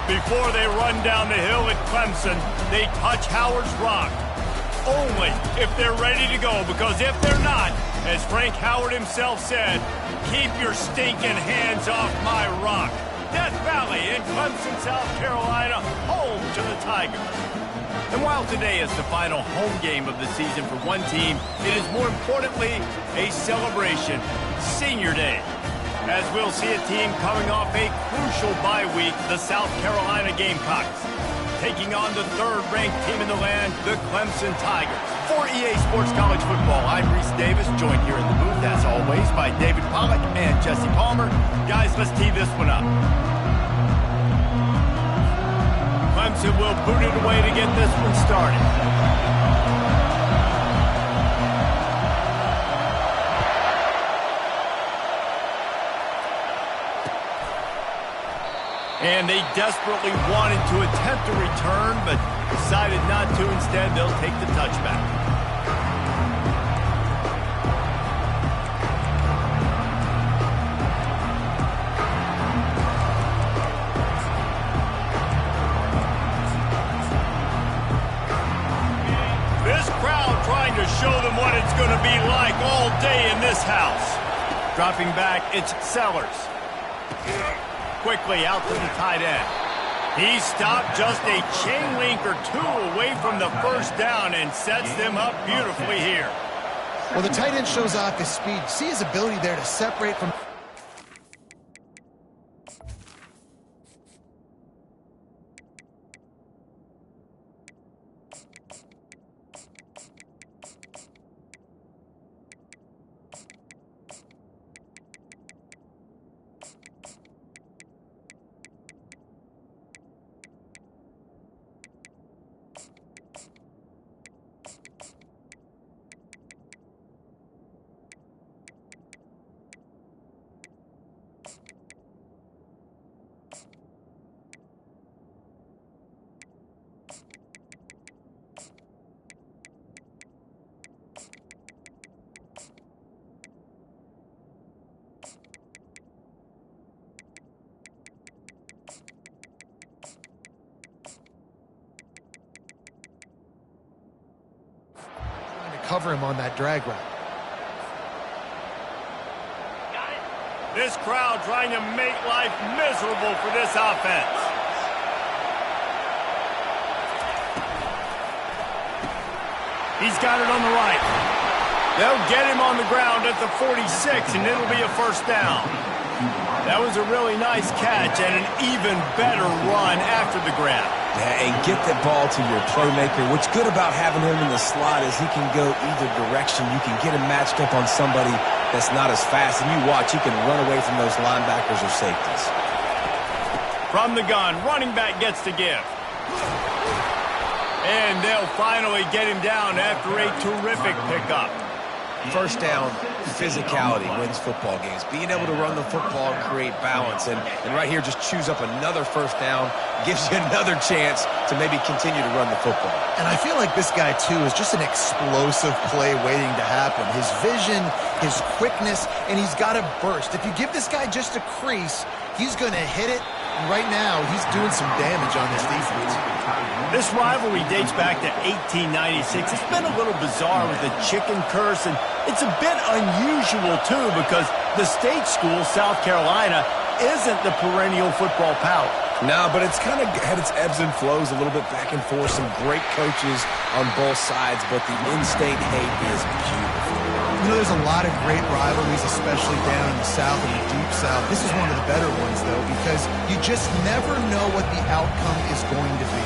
Before they run down the hill at Clemson, they touch Howard's rock. Only if they're ready to go, because if they're not, as Frank Howard himself said, keep your stinking hands off my rock. Death Valley in Clemson, South Carolina, home to the Tigers. And while today is the final home game of the season for one team, it is more importantly a celebration, Senior Day. As we'll see a team coming off a crucial bye week, the South Carolina Gamecocks, taking on the third-ranked team in the land, the Clemson Tigers. For EA Sports College Football, I'm Reese Davis, joined here in the booth, as always, by David Pollack and Jesse Palmer. Guys, let's tee this one up. Clemson will boot it away to get this one started. And they desperately wanted to attempt a return, but decided not to. Instead, they'll take the touchback. This crowd trying to show them what it's going to be like all day in this house. Dropping back, it's Sellers. Quickly out to the tight end. He stopped just a chain link or two away from the first down and sets them up beautifully here. Well, the tight end shows off his speed. See his ability there to separate from... cover him on that drag route. This crowd trying to make life miserable for this offense. He's got it on the right. They'll get him on the ground at the 46, and it'll be a first down. That was a really nice catch and an even better run after the grab. Yeah, and get the ball to your playmaker. What's good about having him in the slot is he can go either direction. You can get him matched up on somebody that's not as fast, and you watch, he can run away from those linebackers or safeties. From the gun, running back gets to give. And they'll finally get him down after a terrific pickup. First down, physicality wins football games. Being able to run the football and create balance. And right here, just choose up another first down, gives you another chance to maybe continue to run the football. And I feel like this guy, too, is just an explosive play waiting to happen. His vision, his quickness, and he's got a burst. If you give this guy just a crease, he's going to hit it. And right now, he's doing some damage on this defense. This rivalry dates back to 1896. It's been a little bizarre with the chicken curse, and it's a bit unusual, too, because the state school, South Carolina, isn't the perennial football power. No, but it's kind of had its ebbs and flows a little bit back and forth. Some great coaches on both sides, but the in-state hate is beautiful. You know, there's a lot of great rivalries, especially down in the South and the Deep South. This is one of the better ones, though, because you just never know what the outcome is going to be.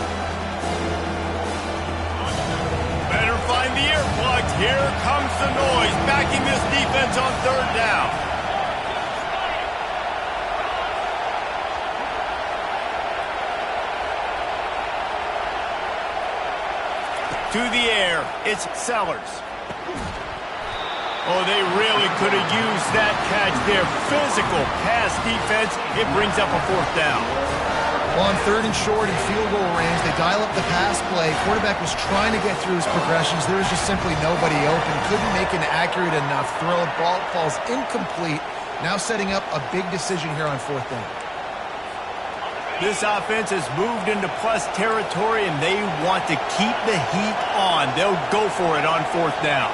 Better find the earplugs. Here comes the noise, backing this defense on third down. To the air, it's Sellers. Oh, they really could have used that catch there. Physical pass defense. It brings up a fourth down. Well, on third and short and field goal range, they dial up the pass play. Quarterback was trying to get through his progressions. There was just simply nobody open. Couldn't make an accurate enough throw. Ball falls incomplete. Now setting up a big decision here on fourth down. This offense has moved into plus territory, and they want to keep the heat on. They'll go for it on 4th down.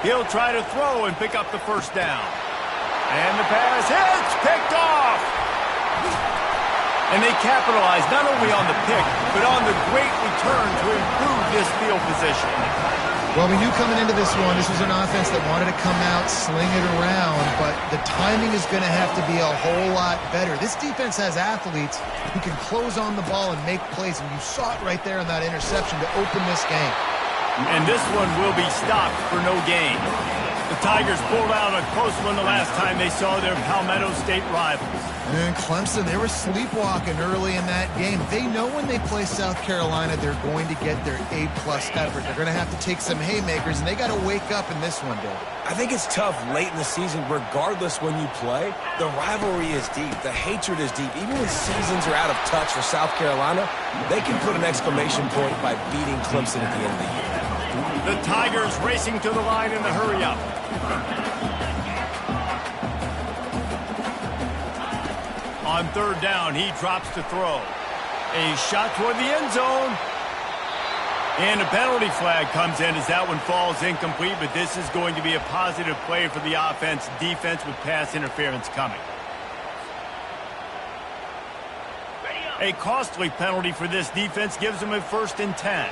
He'll try to throw and pick up the 1st down. And the pass hits, picked off. And they capitalize not only on the pick, but on the great return to improve this field position. Well, we knew coming into this one, this was an offense that wanted to come out, sling it around, but the timing is going to have to be a whole lot better. This defense has athletes who can close on the ball and make plays, and you saw it right there in that interception to open this game. And this one will be stopped for no gain. The Tigers pulled out a close one the last time they saw their Palmetto State rivals. And Clemson, they were sleepwalking early in that game. They know when they play South Carolina, they're going to get their A-plus effort. They're going to have to take some haymakers, and they got to wake up in this one, Dave. I think it's tough late in the season, regardless when you play. The rivalry is deep. The hatred is deep. Even when seasons are out of touch for South Carolina, they can put an exclamation point by beating Clemson at the end of the year. The Tigers racing to the line in the hurry-up. On 3rd down, he drops to throw. A shot toward the end zone. And a penalty flag comes in as that one falls incomplete, but this is going to be a positive play for the offense. Defense with pass interference coming. A costly penalty for this defense gives them a 1st and 10.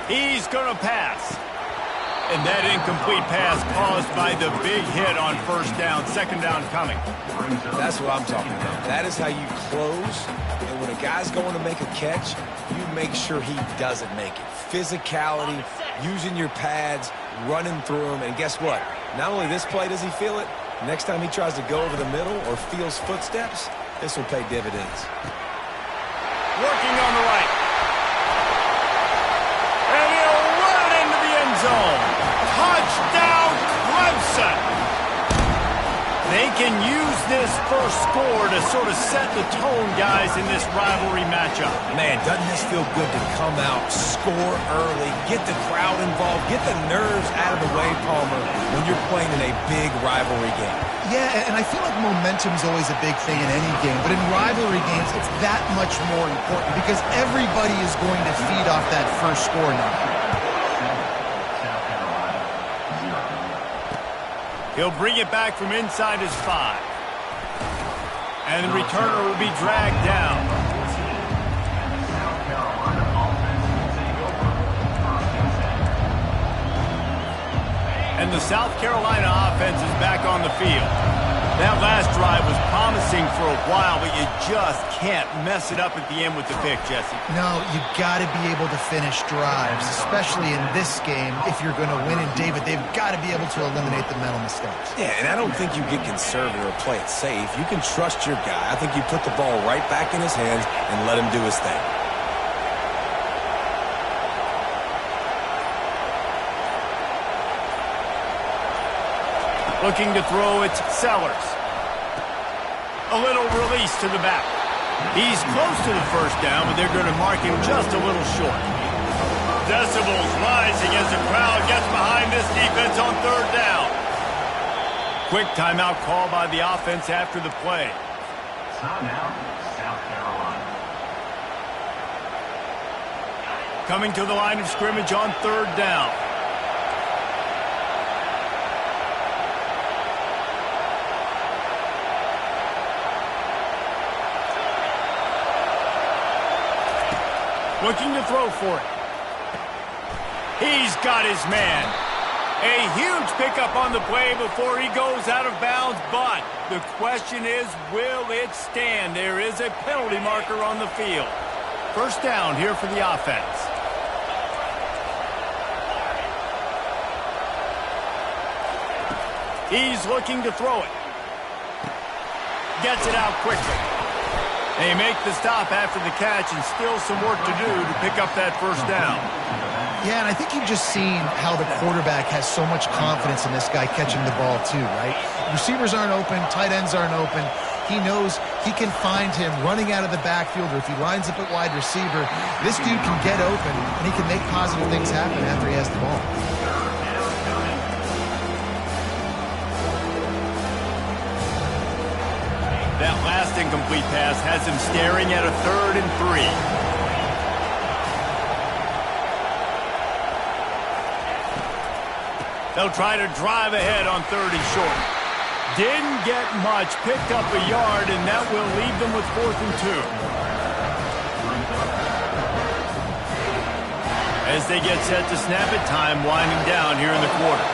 He's going to pass. And that incomplete pass caused by the big hit on 1st down. 2nd down coming. That's what I'm talking about. That is how you close. And when a guy's going to make a catch, you make sure he doesn't make it. Physicality, using your pads, running through them. And guess what? Not only this play does he feel it, next time he tries to go over the middle or feels footsteps, this will pay dividends. Working on the right. And he'll run it into the end zone. Touchdown, Clemson! They can use this first score to sort of set the tone, guys, in this rivalry matchup. Man, doesn't this feel good to come out, score early, get the crowd involved, get the nerves out of the way, Palmer, when you're playing in a big rivalry game? Yeah, and I feel like momentum's always a big thing in any game, but in rivalry games, it's that much more important because everybody is going to feed off that first score now. He'll bring it back from inside his 5. And the returner will be dragged down. And the South Carolina offense is back on the field. That last drive was promising for a while, but you just can't mess it up at the end with the pick, Jesse. No, you got to be able to finish drives, especially in this game. If you're going to win, and David, they've got to be able to eliminate the mental mistakes. Yeah, and I don't think you get conservative or play it safe. You can trust your guy. I think you put the ball right back in his hands and let him do his thing. Looking to throw, it's Sellers. A little release to the back. He's close to the 1st down, but they're going to mark him just a little short. Decibels rising as the crowd gets behind this defense on 3rd down. Quick timeout call by the offense after the play. Timeout, South Carolina. Coming to the line of scrimmage on 3rd down. Looking to throw for it. He's got his man. A huge pickup on the play before he goes out of bounds, but the question is, will it stand? There is a penalty marker on the field. 1st down here for the offense. He's looking to throw it. Gets it out quickly. They make the stop after the catch, and still some work to do to pick up that 1st down. Yeah, and I think you've just seen how the quarterback has so much confidence in this guy catching the ball too, right? Receivers aren't open, tight ends aren't open. He knows he can find him running out of the backfield, or if he lines up at wide receiver, this dude can get open, and he can make positive things happen after he has the ball. That last incomplete pass has him staring at a 3rd and 3. They'll try to drive ahead on 3rd and short. Didn't get much, picked up a yard, and that will leave them with 4th and 2. As they get set to snap it, time winding down here in the quarter.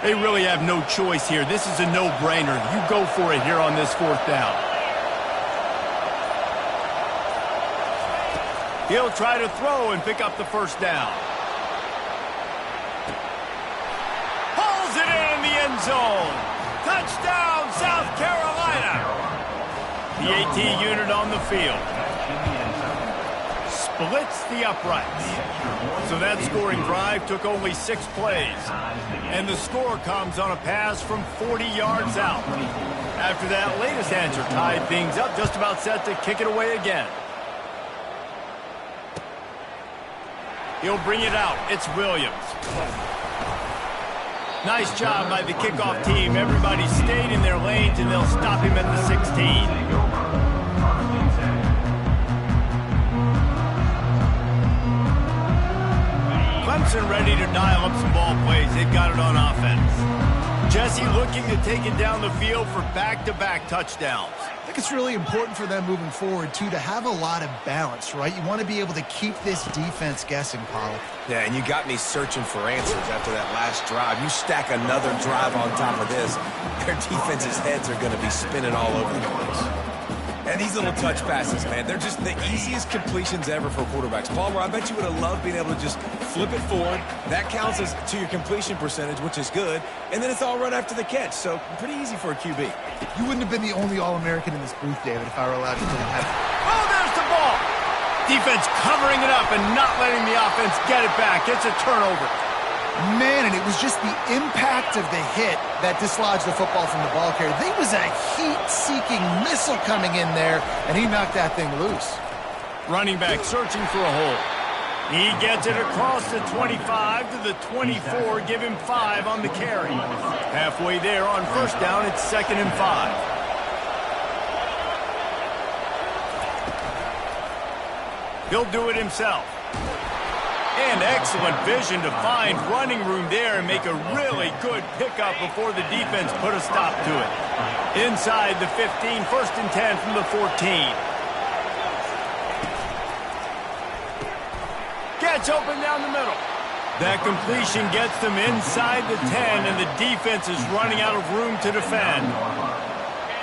They really have no choice here. This is a no-brainer. You go for it here on this 4th down. He'll try to throw and pick up the 1st down. Pulls it in the end zone. Touchdown, South Carolina. The AT unit on the field. Splits the uprights. So that scoring drive took only 6 plays. And the score comes on a pass from 40 yards out. After that latest answer tied things up, just about set to kick it away again. He'll bring it out. It's Williams. Nice job by the kickoff team. Everybody stayed in their lanes, and they'll stop him at the 16. Clemson ready to dial up some ball plays. They've got it on offense. Jesse looking to take it down the field for back-to-back touchdowns. I think it's really important for them moving forward, too, to have a lot of balance, right? You want to be able to keep this defense guessing, Pollock. Yeah, and you got me searching for answers after that last drive. You stack another drive on top of this, their defense's heads are going to be spinning all over the place. And these little touch passes, man, they're just the easiest completions ever for quarterbacks. Palmer, I bet you would have loved being able to just flip it forward. That counts as to your completion percentage, which is good. And then it's all run after the catch, so pretty easy for a QB. You wouldn't have been the only All-American in this booth, David, if I were allowed to have it. Oh, there's the ball. Defense covering it up and not letting the offense get it back. It's a turnover. Man, and it was just the impact of the hit that dislodged the football from the ball carrier. There was a heat-seeking missile coming in there, and he knocked that thing loose. Running back searching for a hole. He gets it across the 25 to the 24, give him 5 on the carry. Halfway there on 1st down, it's 2nd and 5. He'll do it himself. And excellent vision to find running room there and make a really good pickup before the defense put a stop to it. Inside the 15, 1st and 10 from the 14. Gets open down the middle. That completion gets them inside the 10, and the defense is running out of room to defend.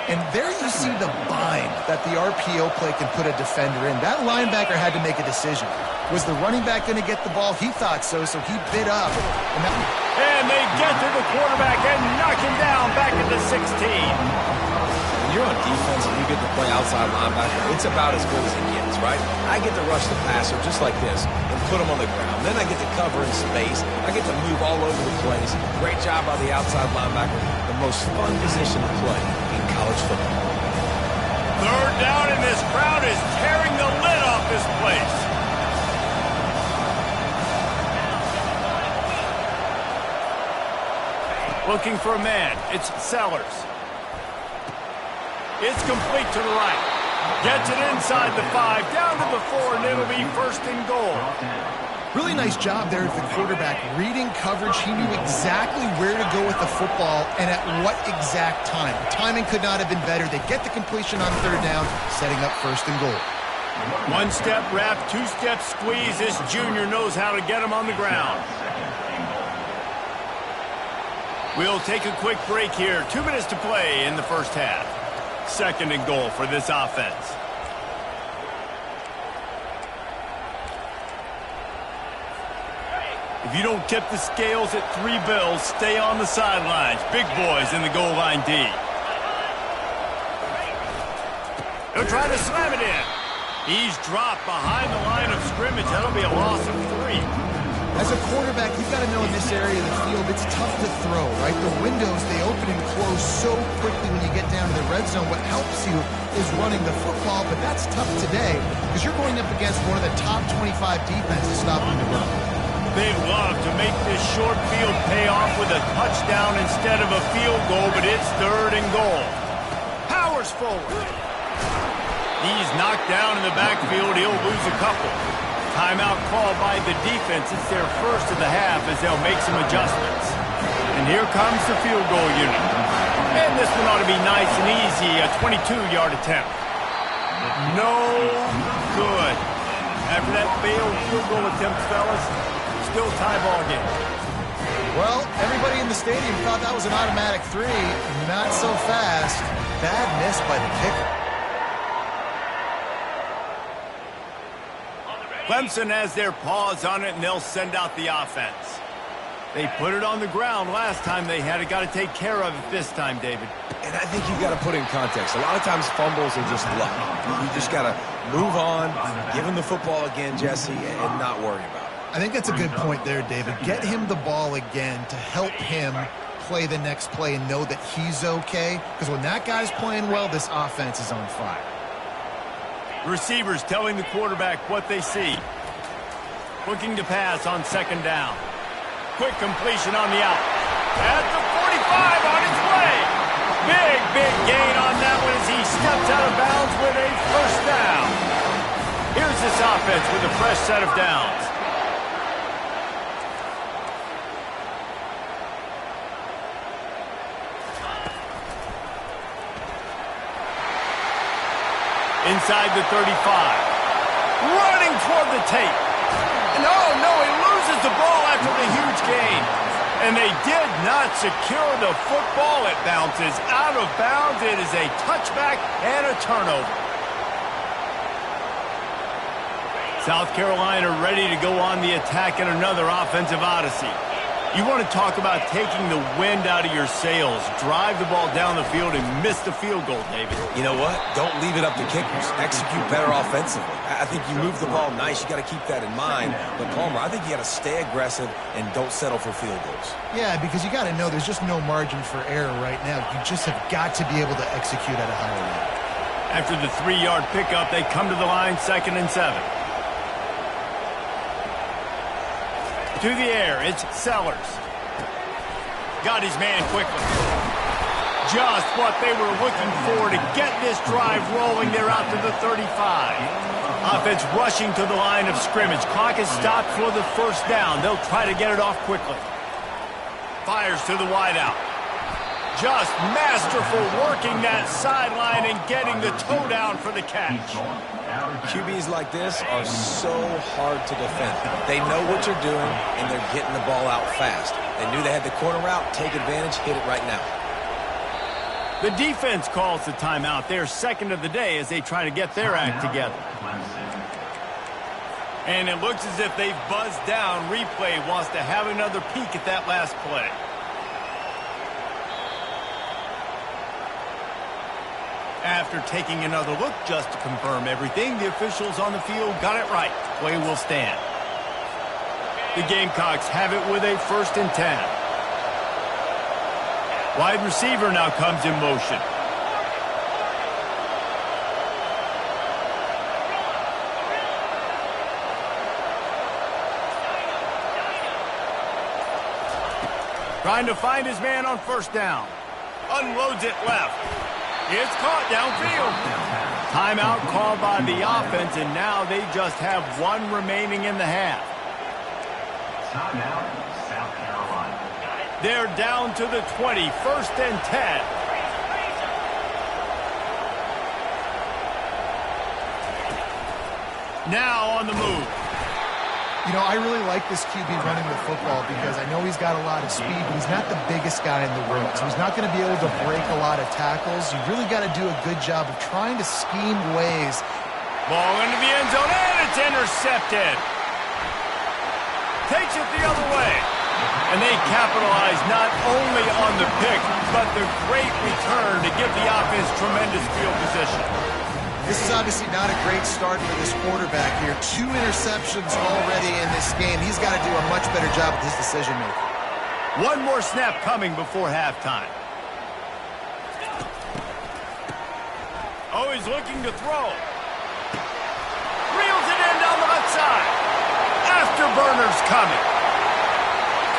And there you see the bind that the RPO play can put a defender in. That linebacker had to make a decision. Was the running back going to get the ball? He thought so, so he bit up. And they get to the quarterback and knock him down back at the 16. When you're on defense and you get to play outside linebacker, it's about as good as it gets, right? I get to rush the passer just like this and put him on the ground. Then I get to cover in space. I get to move all over the place. Great job by the outside linebacker. The most fun position to play in college football. 3rd down, and this crowd is tearing the lid off this place. Looking for a man. It's Sellers. It's complete to the right. Gets it inside the 5, down to the 4, and it'll be 1st and goal. Really nice job there at the quarterback. Reading coverage, he knew exactly where to go with the football and at what exact time. The timing could not have been better. They get the completion on 3rd down, setting up 1st and goal. 1-step wrap, 2-step squeeze. This junior knows how to get him on the ground. We'll take a quick break here. 2 minutes to play in the 1st half. 2nd and goal for this offense. If you don't tip the scales at 3 bills, stay on the sidelines. Big boys in the goal line D. He'll try to slam it in. He's dropped behind the line of scrimmage. That'll be a loss of 3. As a quarterback, you've got to know in this area of the field, it's tough to throw, right? The windows, they open and close so quickly when you get down to the red zone. What helps you is running the football, but that's tough today because you're going up against one of the top 25 defenses stopping the run. They'd love to make this short field pay off with a touchdown instead of a field goal, but it's 3rd and goal. Powers forward. He's knocked down in the backfield. He'll lose a couple. Timeout called by the defense. It's their first of the half as they'll make some adjustments. And here comes the field goal unit. And this one ought to be nice and easy, a 22-yard attempt. No good. After that failed field goal attempt, fellas, still tie ball game. Well, everybody in the stadium thought that was an automatic 3. Not so fast. Bad miss by the kicker. Clemson has their paws on it, and they'll send out the offense. They put it on the ground last time they had it. Got to take care of it this time, David. And I think you've got to put in context. A lot of times fumbles are just luck. You just got to move on, give him the football again, Jesse, and not worry about it. I think that's a good point there, David. Get him the ball again to help him play the next play and know that he's okay. Because when that guy's playing well, this offense is on fire. Receivers telling the quarterback what they see. Looking to pass on 2nd down. Quick completion on the out. At the 45 on its way. Big gain on that one as he steps out of bounds with a 1st down. Here's this offense with a fresh set of downs. Inside the 35. Running toward the tape. And oh no, he loses the ball after the huge gain. And they did not secure the football. It bounces out of bounds. It is a touchback and a turnover. South Carolina ready to go on the attack in another offensive odyssey. You want to talk about taking the wind out of your sails. Drive the ball down the field and miss the field goal, David. You know what? Don't leave it up to kickers. Execute better offensively. I think you move the ball nice. You got to keep that in mind. But, Palmer, I think you got to stay aggressive and don't settle for field goals. Yeah, because you got to know there's just no margin for error right now. You just have got to be able to execute at a higher level. After the 3-yard pickup, they come to the line 2nd and 7. To the air, it's Sellers. Got his man quickly. Just what they were looking for to get this drive rolling. They're out to the 35. Offense rushing to the line of scrimmage. Clock is stopped for the 1st down. They'll try to get it off quickly. Fires to the wideout. Just masterful working that sideline and getting the toe down for the catch. QBs like this are so hard to defend. They know what you're doing, and they're getting the ball out fast. They knew they had the corner route. Take advantage. Hit it right now. The defense calls the timeout. They're 2nd of the day as they try to get their act together. And it looks as if they've buzzed down. Replay wants to have another peek at that last play. After taking another look just to confirm everything, the officials on the field got it right. Play will stand. The Gamecocks have it with a 1st and 10. Wide receiver now comes in motion. Trying to find his man on 1st down. Unloads it left. It's caught downfield. Timeout called by the offense, and now they just have 1 remaining in the half. Timeout, South Carolina. They're down to the 20, 1st and 10. Now on the move. You know, I really like this QB running the football because I know he's got a lot of speed, but he's not the biggest guy in the room. So he's not going to be able to break a lot of tackles. You really got to do a good job of trying to scheme ways. Ball into the end zone, and it's intercepted. takes it the other way. And they capitalize not only on the pick, but the great return to give the offense tremendous field position. This is obviously not a great start for this quarterback here. 2 interceptions already in this game. He's got to do a much better job with his decision-making. One more snap coming before halftime. Oh, he's looking to throw. Reels it in down the left side. Afterburners coming.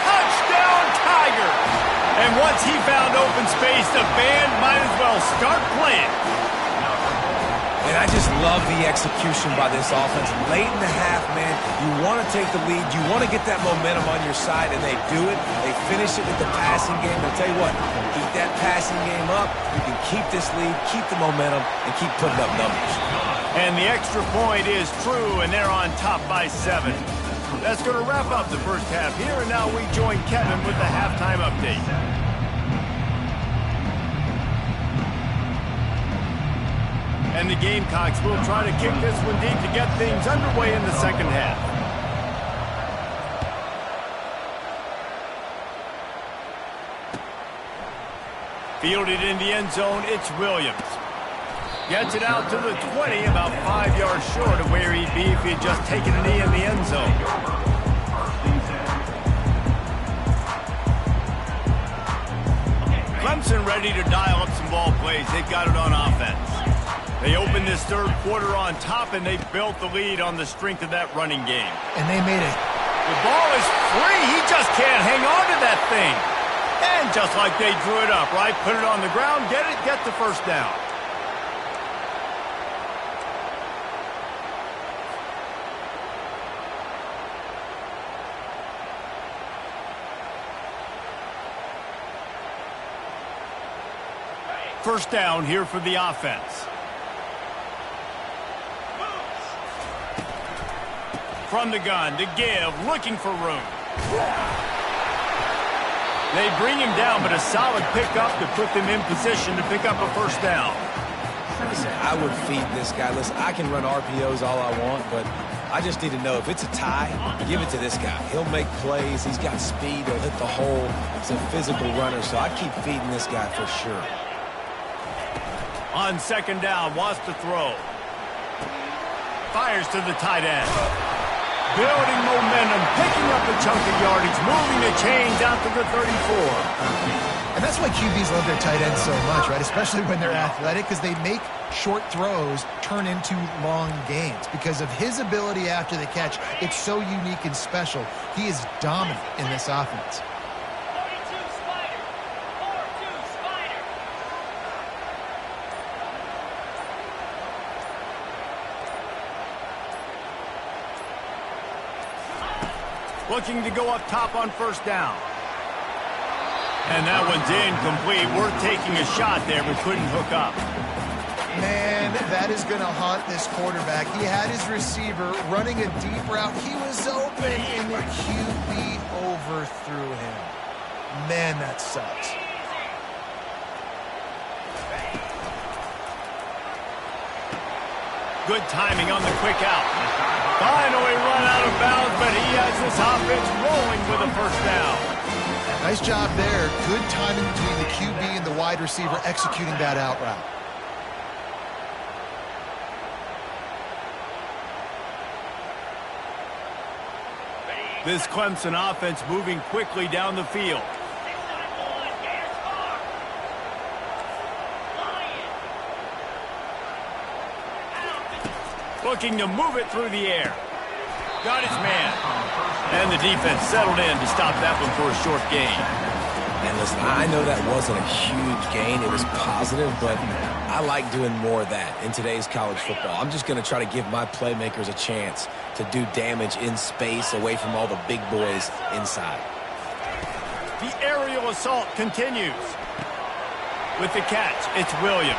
Touchdown, Tigers! And once he found open space, the band might as well start playing. And I just love the execution by this offense. Late in the half, man, you want to take the lead. You want to get that momentum on your side, and they do it. They finish it with the passing game. I'll tell you what, keep that passing game up. You can keep this lead, keep the momentum, and keep putting up numbers. And the extra point is true, and they're on top by 7. That's going to wrap up the first half here, and now we join Kevin with the halftime update. And the Gamecocks will try to kick this one deep to get things underway in the second half. Fielded in the end zone, it's Williams. Gets it out to the 20, about 5 yards short of where he'd be if he had just taken a knee in the end zone. Clemson ready to dial up some ball plays. They've got it on offense. They opened this third quarter on top, and they built the lead on the strength of that running game. And they made it. The ball is free. He just can't hang on to that thing. And just like they drew it up, right? Put it on the ground, get it, get the first down. First down here for the offense. From the gun to give, looking for room. They bring him down, but a solid pickup to put them in position to pick up a first down. Listen, I would feed this guy. Listen, I can run RPOs all I want, but I just need to know if it's a tie, give it to this guy. He'll make plays. He's got speed. He'll hit the hole. He's a physical runner, so I'd keep feeding this guy for sure. On second down, wants to throw. Fires to the tight end. Building momentum, picking up a chunk of yardage, moving the chains out to the 34. And that's why QBs love their tight ends so much, right? Especially when they're athletic, because they make short throws turn into long gains. Because of his ability after the catch, it's so unique and special. He is dominant in this offense. Looking to go up top on first down. And that one's incomplete. Worth taking a shot there, but couldn't hook up. Man, that is going to haunt this quarterback. He had his receiver running a deep route. He was open, and the QB overthrew him. Man, that sucks. Good timing on the quick out. Finally run out of bounds, but he has this offense rolling with a first down. Nice job there. Good timing between the QB and the wide receiver executing that out route. This Clemson offense moving quickly down the field. Looking to move it through the air. Got his man. And the defense settled in to stop that one for a short gain. And listen, I know that wasn't a huge gain. It was positive, but I like doing more of that in today's college football. I'm just going to try to give my playmakers a chance to do damage in space away from all the big boys inside. The aerial assault continues. With the catch, it's Williams.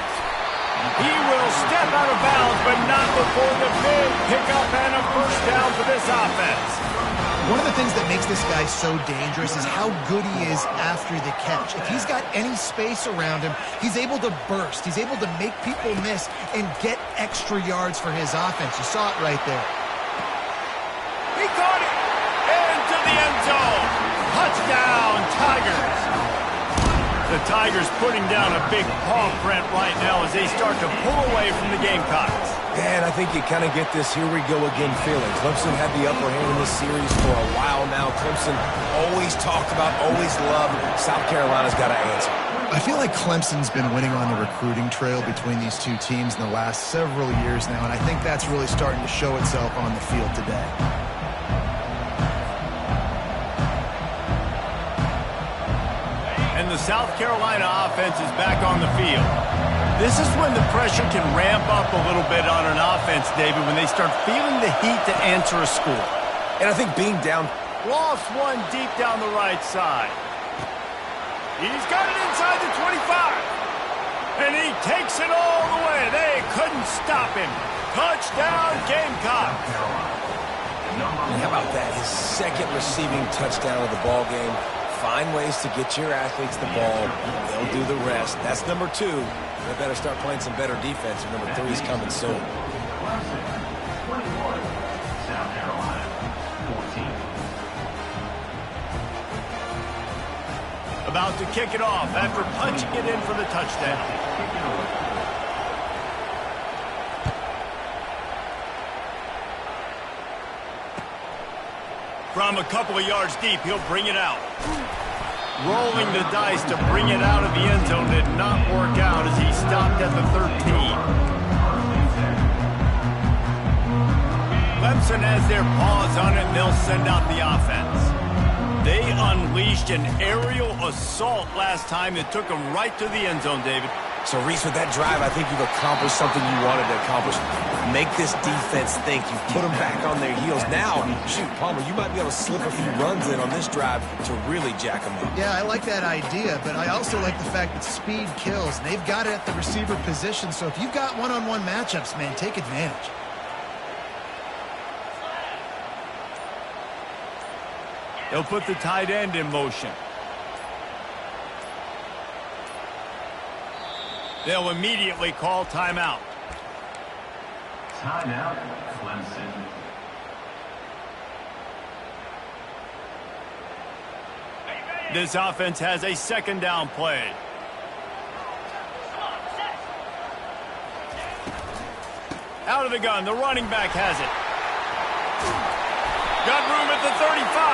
He will step out of bounds, but not before the big pickup and a first down for this offense. One of the things that makes this guy so dangerous is how good he is after the catch. If he's got any space around him, he's able to burst. He's able to make people miss and get extra yards for his offense. You saw it right there. He caught it. And to Tigers. The Tigers putting down a big paw print right now as they start to pull away from the Gamecocks. And I think you kind of get this here we go again feeling. Clemson had the upper hand in this series for a while now. Clemson always talked about, always loved. South Carolina's got to answer. I feel like Clemson's been winning on the recruiting trail between these two teams in the last several years now, and I think that's really starting to show itself on the field today. And the South Carolina offense is back on the field. This is when the pressure can ramp up a little bit on an offense, David, when they start feeling the heat to answer a score. And I think being down... Lost one deep down the right side. He's got it inside the 25. And he takes it all the way. They couldn't stop him. Touchdown, Gamecock. And how about that? His second receiving touchdown of the ball game. Find ways to get your athletes the ball. They'll do the rest. That's number 2. They better start playing some better defense. And number 3 is coming soon. 21, South Carolina, 14. About to kick it off after punching it in for the touchdown. From a couple of yards deep, he'll bring it out. Rolling the dice to bring it out of the end zone did not work out as he stopped at the 13. Clemson has their paws on it, and they'll send out the offense. They unleashed an aerial assault last time that took them right to the end zone, David. So, Reese, with that drive, I think you've accomplished something you wanted to accomplish. Make this defense think. You put them back on their heels. Now, shoot, Palmer, you might be able to slip a few runs in on this drive to really jack them up. Yeah, I like that idea, but I also like the fact that speed kills. They've got it at the receiver position, so if you've got one-on-one matchups, man, take advantage. They'll put the tight end in motion. They'll immediately call timeout. Timeout, Clemson. This offense has a second down play. Out of the gun, the running back has it. Got room at the 35.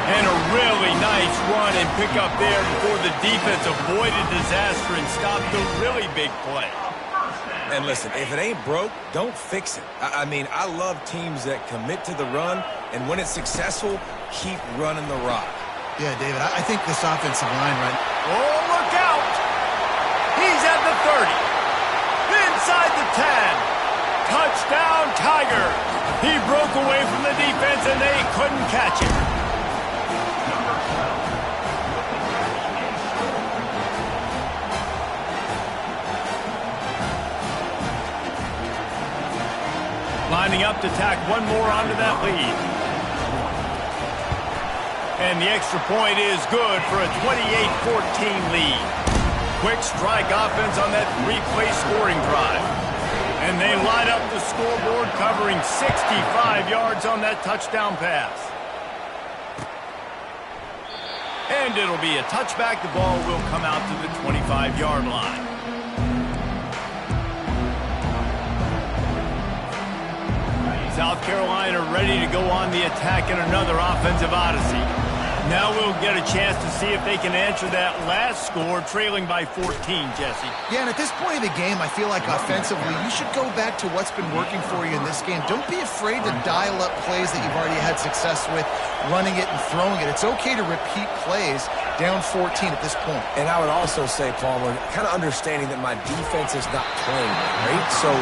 And a really nice run and pick up there before the defense avoided disaster and stopped the really big play. And listen, if it ain't broke, don't fix it. I mean, I love teams that commit to the run, and when it's successful, keep running the rock. Yeah, David, I think this offensive line right... Oh, look out! He's at the 30. Inside the 10. Touchdown, Tiger. He broke away from the defense, and they couldn't catch him. Lining up to tack one more onto that lead. And the extra point is good for a 28-14 lead. Quick strike offense on that 3-play scoring drive. And they line up the scoreboard covering 65 yards on that touchdown pass. And it'll be a touchback. The ball will come out to the 25-yard line. South Carolina ready to go on the attack in another offensive odyssey. Now we'll get a chance to see if they can answer that last score, trailing by 14, Jesse. Yeah, and at this point of the game, I feel like offensively, you should go back to what's been working for you in this game. Don't be afraid to dial up plays that you've already had success with, running it and throwing it. It's okay to repeat plays down 14 at this point. And I would also say, Palmer, kind of understanding that my defense is not playing great. So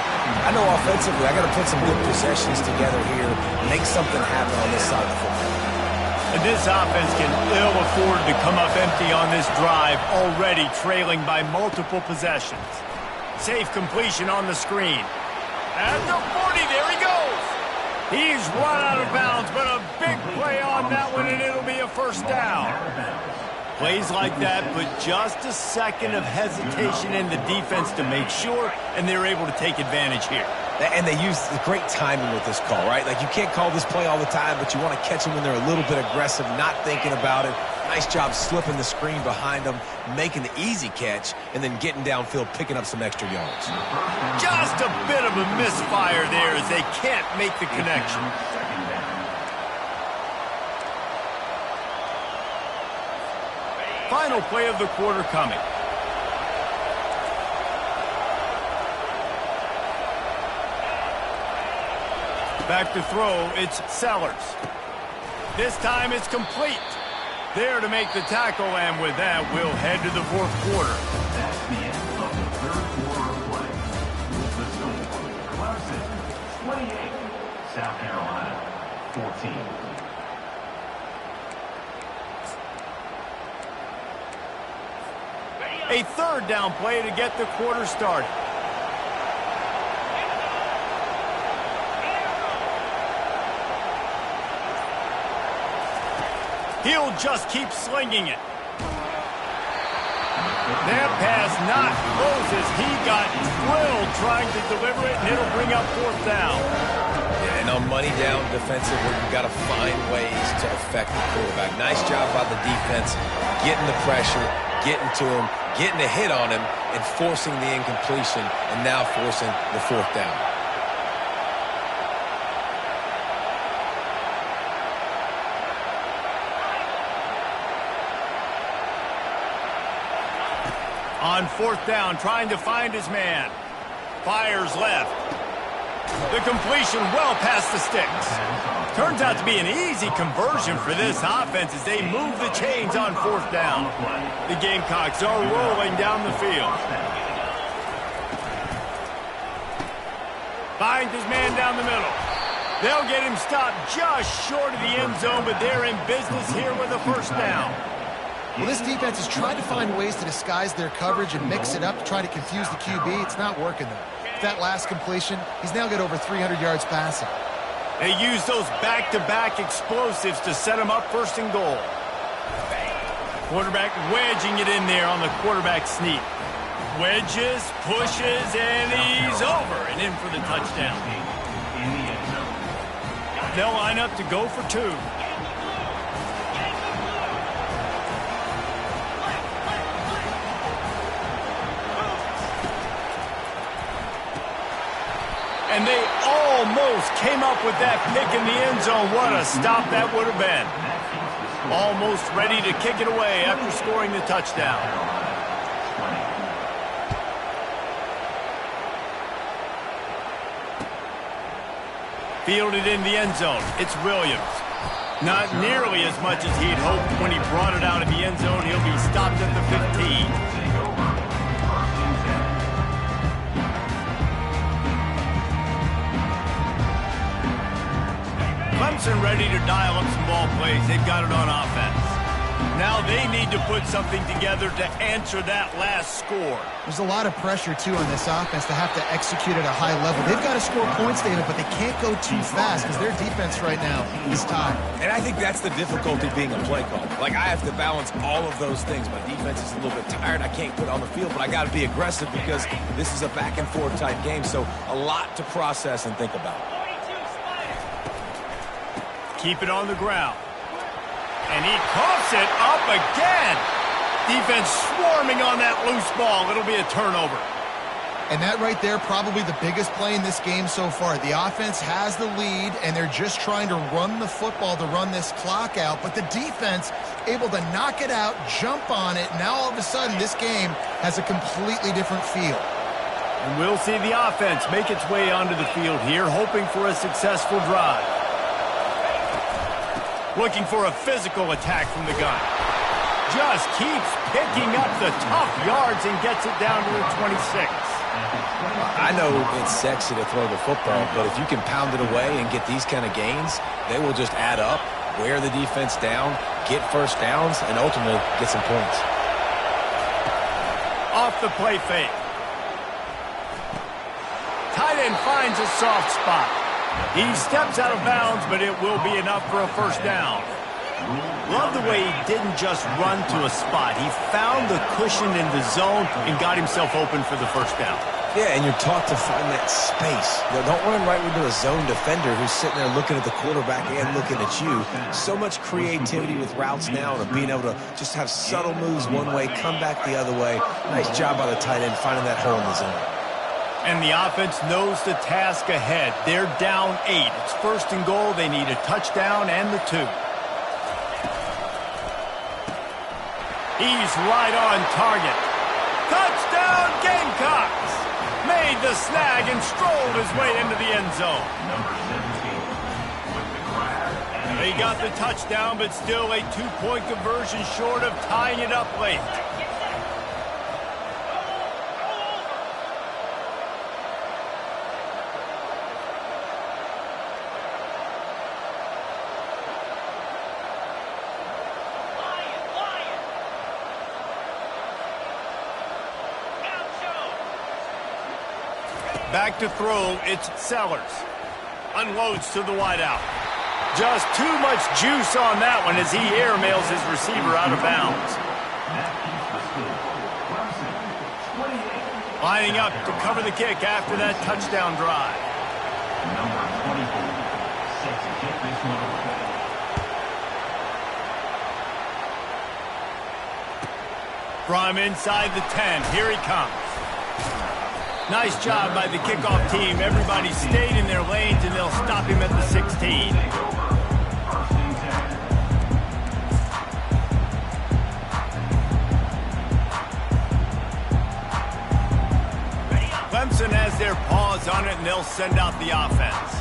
I know offensively, I got to put some good possessions together here, make something happen on this side of the football. And this offense can ill afford to come up empty on this drive, already trailing by multiple possessions. Safe completion on the screen. At the 40, there he goes. He's run out of bounds, but a big play on that one, and it'll be a first down. Plays like that put just a second of hesitation in the defense to make sure, and they're able to take advantage here. And they use the great timing with this call, right? Like, you can't call this play all the time, but you want to catch them when they're a little bit aggressive, not thinking about it. Nice job slipping the screen behind him, making the easy catch, and then getting downfield, picking up some extra yards. Just a bit of a misfire there as they can't make the connection. Final play of the quarter coming. Back to throw, it's Sellers. This time it's complete. There to make the tackle, and with that, we'll head to the fourth quarter. That's the end of the third quarter of play. The score, Clemson 28, South Carolina 14. A third down play to get the quarter started. He'll just keep slinging it. That pass not closes. He got drilled trying to deliver it, and it'll bring up fourth down. Yeah, and on money down defensively, you've got to find ways to affect the quarterback. Nice job by the defense, getting the pressure, getting to him, getting a hit on him, and forcing the incompletion, and now forcing the fourth down. On fourth down, trying to find his man. Fires left. The completion well past the sticks. Turns out to be an easy conversion for this offense as they move the chains on fourth down. The Gamecocks are rolling down the field. Finds his man down the middle. They'll get him stopped just short of the end zone, but they're in business here with a first down. Well, this defense is trying to find ways to disguise their coverage and mix it up to try to confuse the QB. It's not working, though. With that last completion, he's now got over 300 yards passing. They use those back-to-back explosives to set him up first and goal. Quarterback wedging it in there on the quarterback sneak. Wedges, pushes, and he's over and in for the touchdown. They'll line up to go for two. And they almost came up with that pick in the end zone. What a stop that would have been. Almost ready to kick it away after scoring the touchdown. Fielded in the end zone. It's Williams. Not nearly as much as he'd hoped when he brought it out of the end zone. He'll be stopped at the 15. Clemson ready to dial up some ball plays. They've got it on offense. Now they need to put something together to answer that last score. There's a lot of pressure, too, on this offense to have to execute at a high level. They've got to score points, David, but they can't go too fast because their defense right now is tired. And I think that's the difficulty being a play caller. Like, I have to balance all of those things. My defense is a little bit tired. I can't put it on the field, but I got to be aggressive because this is a back-and-forth type game, so a lot to process and think about. Keep it on the ground. And he coughs it up again. Defense swarming on that loose ball. It'll be a turnover. And that right there, probably the biggest play in this game so far. The offense has the lead, and they're just trying to run the football to run this clock out. But the defense able to knock it out, jump on it. Now all of a sudden, this game has a completely different feel. And we'll see the offense make its way onto the field here, hoping for a successful drive. Looking for a physical attack from the gun. Just keeps picking up the tough yards and gets it down to the 26. I know it's sexy to throw the football, but if you can pound it away and get these kind of gains, they will just add up, wear the defense down, get first downs, and ultimately get some points. Off the play fake. Tight end finds a soft spot. He steps out of bounds, but it will be enough for a first down. Love the way he didn't just run to a spot. He found the cushion in the zone and got himself open for the first down. Yeah, and you're taught to find that space. You know, don't run right into a zone defender who's sitting there looking at the quarterback and looking at you. So much creativity with routes now and being able to just have subtle moves one way, come back the other way. Nice job by the tight end finding that hole in the zone. And the offense knows the task ahead. They're down 8. It's first and goal. They need a touchdown and the 2. He's right on target. Touchdown, Gamecocks! Made the snag and strolled his way into the end zone. Number 17 with the grab. They got the touchdown, but still a 2-point conversion short of tying it up late. Back to throw, it's Sellers. Unloads to the wideout. Just too much juice on that one as he airmails his receiver out of bounds. Lining up to cover the kick after that touchdown drive. Number 24 set to kick this one away. From inside the 10, here he comes. Nice job by the kickoff team. Everybody stayed in their lanes, and they'll stop him at the 16. Clemson has their paws on it, and they'll send out the offense.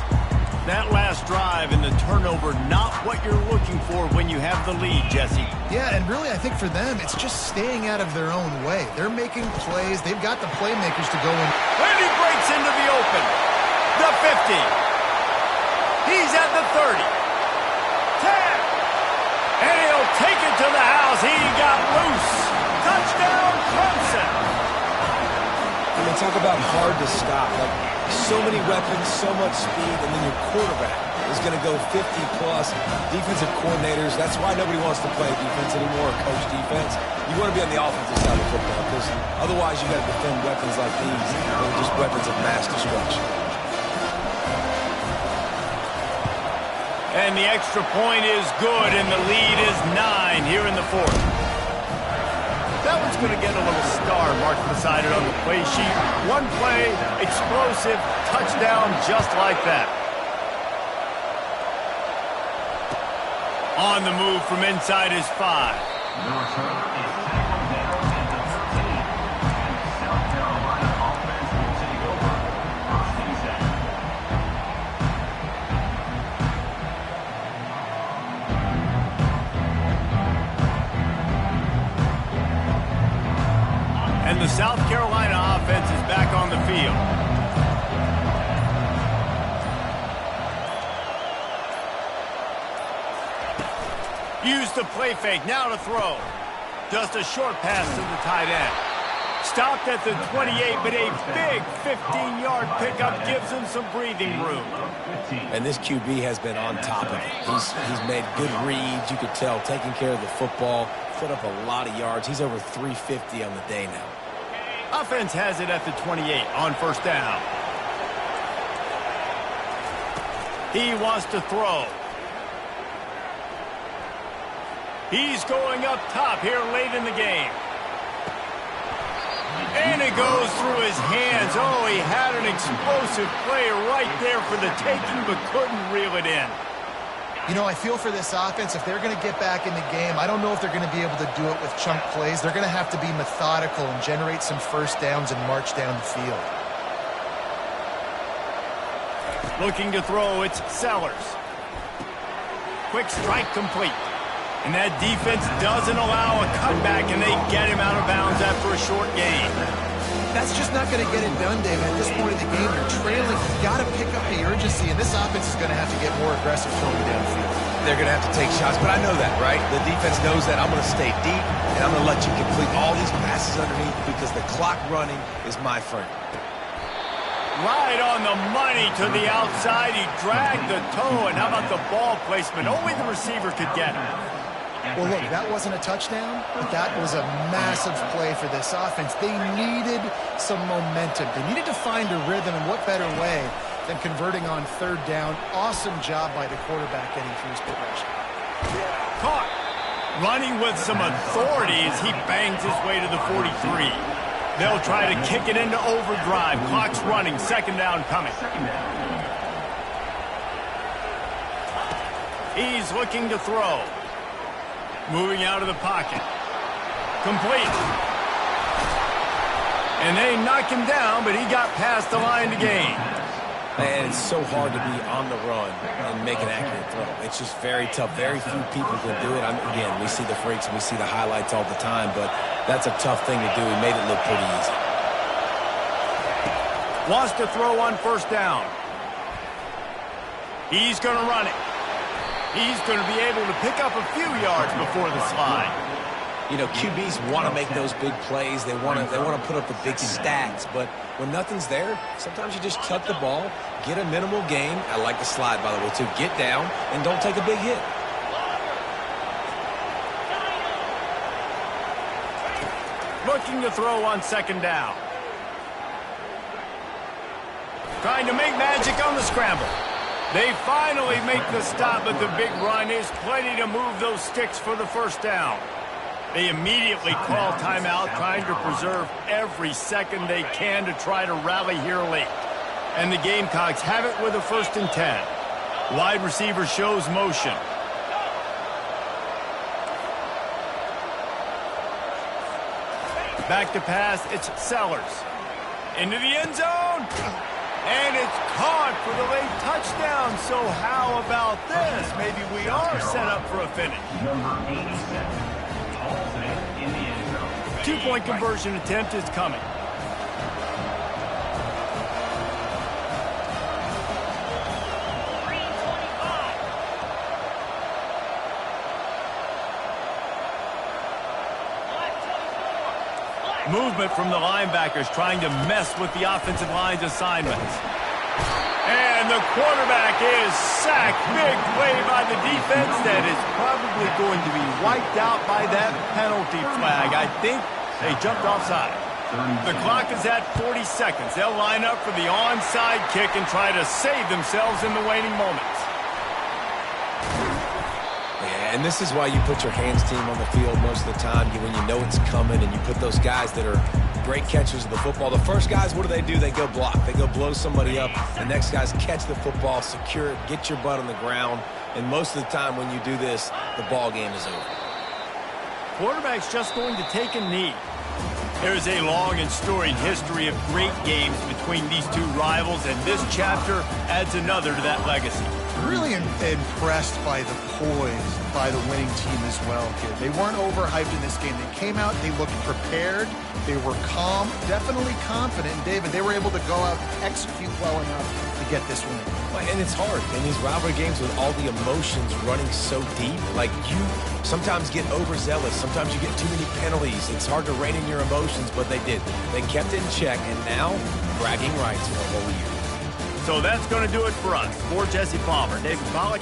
That last drive and the turnover, not what you're looking for when you have the lead, Jesse. Yeah, and really I think for them, it's just staying out of their own way. They're making plays. They've got the playmakers to go in. And he breaks into the open. The 50. He's at the 30. 10. And he'll take it to the house. He got loose. Touchdown, Clemson. I mean, talk about hard to stop. Like, so many weapons, so much speed, and then your quarterback is going to go 50-plus. Defensive coordinators, that's why nobody wants to play defense anymore or coach defense. You want to be on the offensive side of football because otherwise you got to defend weapons like these. They're just weapons of mass destruction. And the extra point is good, and the lead is 9 here in the 4th. That one's going to get a little star marked beside it on the play sheet. One play, explosive, touchdown just like that. On the move from inside his 5. The return is tackled down at the 13. And South Carolina offense will take over. First and 10. And the South Carolina offense is back on the field. Use the play fake, now to throw. Just a short pass to the tight end. Stopped at the 28, but a big 15-yard pickup gives him some breathing room. And this QB has been on top of it. He's made good reads, you could tell, taking care of the football, put up a lot of yards. He's over 350 on the day now. Offense has it at the 28 on first down. He wants to throw. He's going up top here late in the game. And it goes through his hands. Oh, he had an explosive play right there for the taking, but couldn't reel it in. You know, I feel for this offense, if they're going to get back in the game, I don't know if they're going to be able to do it with chunk plays. They're going to have to be methodical and generate some first downs and march down the field. Looking to throw, it's Sellers. Quick strike complete. And that defense doesn't allow a cutback, and they get him out of bounds after a short gain. That's just not going to get it done, David. At this point of the game, they're trailing. You've got to pick up the urgency, and this offense is going to have to get more aggressive throwing downfield. They're going to have to take shots, but I know that, right? The defense knows that. I'm going to stay deep, and I'm going to let you complete all these passes underneath because the clock running is my friend. Right on the money to the outside. He dragged the toe, and how about the ball placement? Only the receiver could get him. Well, look, that wasn't a touchdown, but that was a massive play for this offense. They needed some momentum. They needed to find a rhythm, and what better way than converting on third down. Awesome job by the quarterback getting through his progression. Caught. Running with some authority as he bangs his way to the 43. They'll try to kick it into overdrive. Clock's running. Second down coming. He's looking to throw. Moving out of the pocket. Complete. And they knock him down, but he got past the line to gain. Man, it's so hard to be on the run and make an accurate throw. It's just very tough. Very few people can do it. Again, we see the freaks and we see the highlights all the time, but that's a tough thing to do. He made it look pretty easy. Wants to throw on first down. He's going to run it. He's going to be able to pick up a few yards before the slide. You know, QBs want to make those big plays. They want to put up the big stats, but when nothing's there, sometimes you just tuck the ball, get a minimal gain. I like the slide, by the way, too. Get down and don't take a big hit. Looking to throw on second down. Trying to make magic on the scramble. They finally make the stop, but the big run is plenty to move those sticks for the first down. They immediately call timeout, trying to preserve every second they can to try to rally here late. And the Gamecocks have it with a 1st and 10. Wide receiver shows motion. Back to pass, it's Sellers. Into the end zone. And it's caught for the late touchdown. So how about this? Maybe we are set up for a finish. Number 87. In the end zone. 2-point conversion attempt is coming. Movement from the linebackers trying to mess with the offensive line's assignments. And the quarterback is sacked. Big play by the defense that is probably going to be wiped out by that penalty flag. I think they jumped offside. The clock is at 40 seconds. They'll line up for the onside kick and try to save themselves in the waning moments. And this is why you put your hands team on the field most of the time when you know it's coming, and you put those guys that are great catchers of the football. The first guys, what do? They go block. They go blow somebody up. The next guys catch the football, secure it, get your butt on the ground. And most of the time when you do this, the ball game is over. Quarterback's just going to take a knee. There's a long and storied history of great games between these two rivals, and this chapter adds another to that legacy. Really impressed by the poise by the winning team as well, kid. They weren't overhyped in this game. They came out, they looked prepared, they were calm, definitely confident. And David, they were able to go out and execute well enough to get this win. And it's hard in these rivalry games with all the emotions running so deep. Like, you sometimes get overzealous. Sometimes you get too many penalties. It's hard to rein in your emotions, but they did. They kept it in check, and now bragging rights for a whole year. So that's going to do it for us. For Jesse Palmer, David Pollack,